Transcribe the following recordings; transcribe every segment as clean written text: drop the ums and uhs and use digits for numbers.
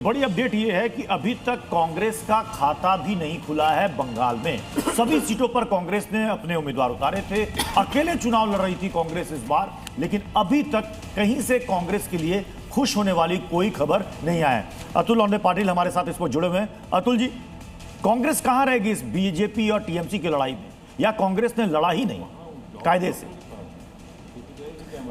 बड़ी अपडेट ये है कि अभी तक कांग्रेस का खाता भी नहीं खुला है बंगाल में। सभी सीटों पर कांग्रेस ने अपने उम्मीदवार उतारे थे। अकेले चुनाव लड़ रही थी कांग्रेस इस बार, लेकिन अभी तक कहीं से कांग्रेस के लिए खुश होने वाली कोई खबर नहीं आया है। अतुल औंधे पाटिल हमारे साथ इस पर जुड़े हुए हैं। अतुल जी, कांग्रेस कहां रहेगी इस बीजेपी और टीएमसी की लड़ाई में, या कांग्रेस ने लड़ा ही नहीं कायदे से?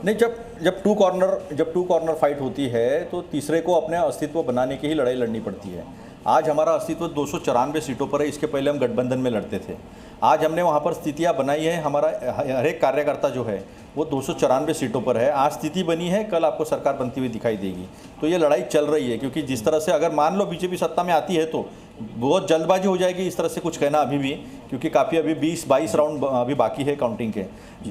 नहीं, जब टू कॉर्नर फाइट होती है तो तीसरे को अपने अस्तित्व बनाने की ही लड़ाई लड़नी पड़ती है। आज हमारा अस्तित्व 294 सीटों पर है। इसके पहले हम गठबंधन में लड़ते थे। आज हमने वहाँ पर स्थितियाँ बनाई है। हमारा हर एक कार्यकर्ता जो है वो 294 सीटों पर है। आज स्थिति बनी है, कल आपको सरकार बनती हुई दिखाई देगी। तो ये लड़ाई चल रही है, क्योंकि जिस तरह से अगर मान लो बीजेपी सत्ता में आती है तो बहुत जल्दबाजी हो जाएगी इस तरह से कुछ कहना अभी भी, क्योंकि काफ़ी अभी 20-22 राउंड अभी बाकी है काउंटिंग के।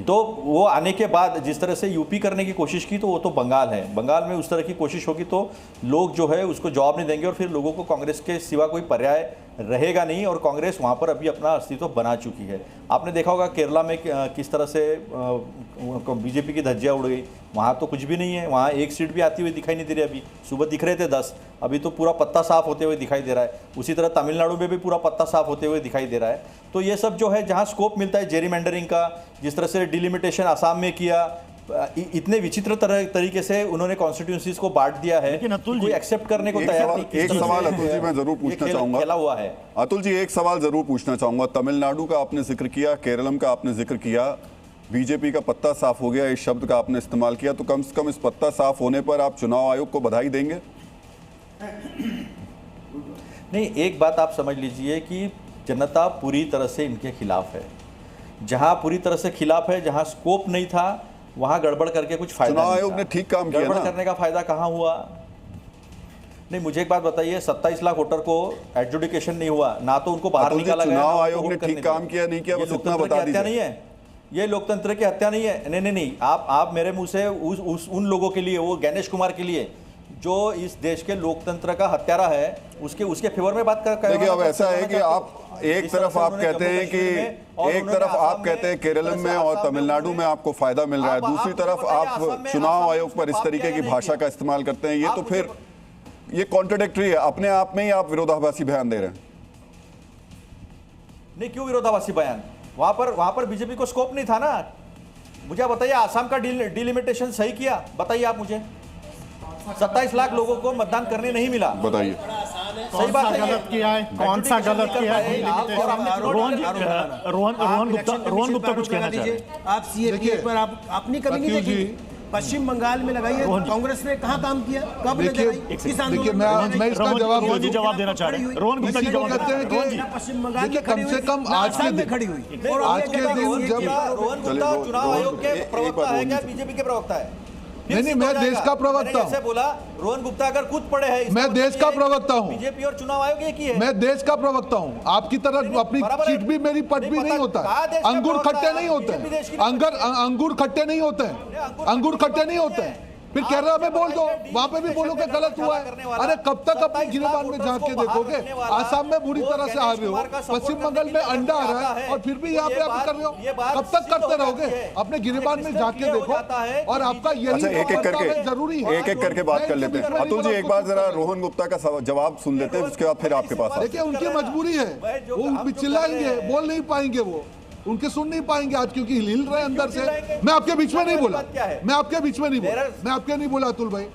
तो वो आने के बाद जिस तरह से यूपी करने की कोशिश की, तो वो तो बंगाल है। बंगाल में उस तरह की कोशिश होगी तो लोग जो है उसको जवाब नहीं देंगे और फिर लोगों को कांग्रेस के सिवा कोई पर्याय रहेगा नहीं, और कांग्रेस वहाँ पर अभी अपना अस्तित्व बना चुकी है। आपने देखा होगा केरला में किस तरह से बीजेपी की धज्जियाँ उड़ गई। वहाँ तो कुछ भी नहीं है, वहाँ एक सीट भी आती हुई दिखाई नहीं दे रही। अभी सुबह दिख रहे थे 10, अभी तो पूरा पत्ता साफ होते हुए दिखाई दे रहा है। उसी तरह तमिलनाडु में भी पूरा पत्ता साफ होते हुए दिखाई दे रहा है। तो ये सब जो है जहाँ स्कोप मिलता है जेरीमैंडरिंग का, जिस तरह से डिलिमिटेशन आसाम में किया, इतने विचित्र तरीके से उन्होंने कॉन्स्टिट्यूंसीज को बांट दिया है, लेकिन अतुल जी एक्सेप्ट करने को तैयार नहीं। एक सवाल अतुल जी मैं जरूर पूछना चाहूंगा। खेला हुआ है अतुल जी, एक सवाल जरूर पूछना चाहूंगा। तमिलनाडु का आपने जिक्र किया, केरलम का आपने जिक्र किया, बीजेपी का पत्ता साफ हो गया, इस शब्द का आपने इस्तेमाल किया। तो कम से कम इस पत्ता साफ होने पर आप चुनाव आयोग को बधाई देंगे? नहीं, एक बात आप समझ लीजिए कि जनता पूरी तरह से इनके खिलाफ है। जहां पूरी तरह से खिलाफ है, जहां स्कोप नहीं था, वहां गड़बड़ करके कुछ फायदा नहीं। चुनाव आयोग ने ठीक काम किया ना? गड़बड़ करने का फायदा कहां हुआ? नहीं, मुझे एक बात बताइए, 27 लाख वोटर को एडजुडिकेशन नहीं हुआ ना, तो उनको बाहर निकाला गया। चुनाव आयोग ने ठीक काम किया नहीं किया, बस इतना बता दीजिए। नहीं है, ये लोकतंत्र की हत्या नहीं है। नहीं, आप मेरे मुंह से उन लोगों के लिए, वो गणेश कुमार के लिए जो इस देश के लोकतंत्र का हत्यारा है, उसके फेवर में बात कर। देखिए, अब ऐसा है कि आप एक तरफ आप कहते हैं केरल में और तमिलनाडु में आपको फायदा मिल रहा है, दूसरी तरफ आप चुनाव आयोग पर इस तरीके की भाषा का इस्तेमाल करते हैं। ये तो फिर ये कॉन्ट्राडिक्टरी है, अपने आप में ही आप विरोधाभासी बयान दे रहे हैं। नहीं, क्यों विरोधाभासी बयान? वहां पर बीजेपी को स्कोप नहीं था ना। मुझे बताइए, आसाम का डिलिमिटेशन सही किया? बताइए आप मुझे। 27 लाख लोगों को मतदान करने नहीं मिला, बताइए। सही बात है। गलत किया है, कौन सा गलत किया है? रोहन गुप्ता कुछ कहना चाह रहे हैं। आप सीएए पर आप अपनी कमी नहीं देखी? पश्चिम बंगाल में लगाई है, कांग्रेस ने कहाँ काम किया, कब किस आंदोलन? मैं इसका जवाब देना चाह रहे हैं। रोहन गुप्ता जी जवाब कहते हैं कि पश्चिम बंगाल में कम से कम आज के दिन खड़ी हुई, और आज के दिन जब रोहन गुप्ता चुनाव आयोग के प्रवक्ता है क्या बीजेपी के प्रवक्ता है? नहीं, मैं देश का प्रवक्ता हूं। बोला रोहन गुप्ता अगर खुद पड़े हैं, मैं देश का प्रवक्ता हूं। बीजेपी और चुनाव आयोग एक ही है। मैं देश का प्रवक्ता हूं। आपकी तरह अपनी सीट भी मेरी पट भी नहीं होता। अंगूर खट्टे नहीं होते हैं, अंगूर खट्टे नहीं होते हैं, अंगूर खट्टे नहीं होते हैं। फिर केरला में बोल दो, वहां पे भी बोलो कि गलत हुआ है। अरे कब तक अपनी गिरबान में झांक के देखोगे? आसाम में बुरी तरह से हारे हो, पश्चिम बंगाल में अंडा आ रहा है, और फिर भी यहाँ पे आप कर रहे हो। कब तक करते रहोगे? अपने गिरबान में झांक के देखो। और आपका यही एक एक करके बात कर लेते हैं। अतुल जी, एक बार जरा रोहन गुप्ता का जवाब सुन लेते हैं, उसके बाद फिर आपके पास। देखिए, उनकी मजबूरी है, वो चिल्लाएंगे, बोल नहीं पाएंगे, वो उनके सुन नहीं पाएंगे आज, क्योंकि हिल रहे अंदर से। मैं आपके बीच में नहीं बोला, मैं आपके बीच में नहीं बोला, मैं आपके नहीं बोला। अतुल भाई,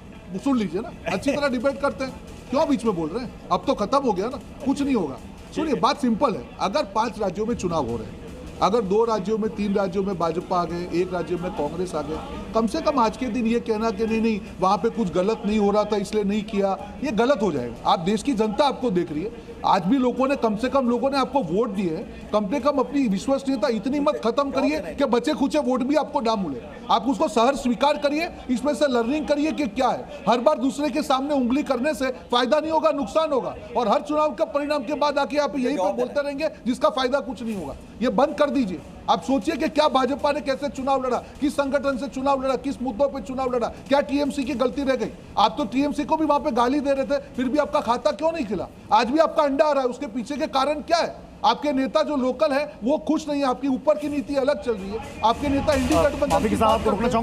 सुन लीजिए ना, अच्छी तरह डिबेट करते हैं, क्यों बीच में बोल रहे हैं? अब तो खत्म हो गया ना, कुछ नहीं होगा। सुनिए, बात सिंपल है। अगर 5 राज्यों में चुनाव हो रहे हैं, अगर 2 राज्यों में, 3 राज्यों में भाजपा आ गए, 1 राज्य में कांग्रेस आ गए, कम से कम आज के दिन ये कहना कि नहीं वहां पे कुछ गलत नहीं हो रहा था इसलिए नहीं किया, ये गलत हो जाएगा। आप देश की जनता आपको देख रही है। आज भी लोगों ने, कम से कम लोगों ने आपको वोट दिए हैं। कम से कम अपनी विश्वसनीयता इतनी मत खत्म करिए कि बचे खुचे वोट भी आपको ना मिले। आप उसको सहर्ष स्वीकार करिए, इसमें से लर्निंग करिए कि क्या है। हर बार दूसरे के सामने उंगली करने से फायदा नहीं होगा, नुकसान होगा। और हर चुनाव का परिणाम के बाद आके आप यही पर बोलते रहेंगे जिसका फायदा कुछ नहीं होगा। ये बंद कर दीजिए। आप सोचिए कि क्या भाजपा ने कैसे चुनाव लड़ा, किस संगठन से चुनाव लड़ा, किस मुद्दों पे चुनाव लड़ा, क्या टीएमसी की गलती रह गई? आप तो टीएमसी को भी वहां पे गाली दे रहे थे, फिर भी आपका खाता क्यों नहीं खिला? आज भी आपका अंडा आ रहा है, उसके पीछे के कारण क्या है? आपके नेता जो लोकल है वो खुश नहीं है, आपकी ऊपर की नीति अलग चल रही है। आपके नेता इंडी गठबंधन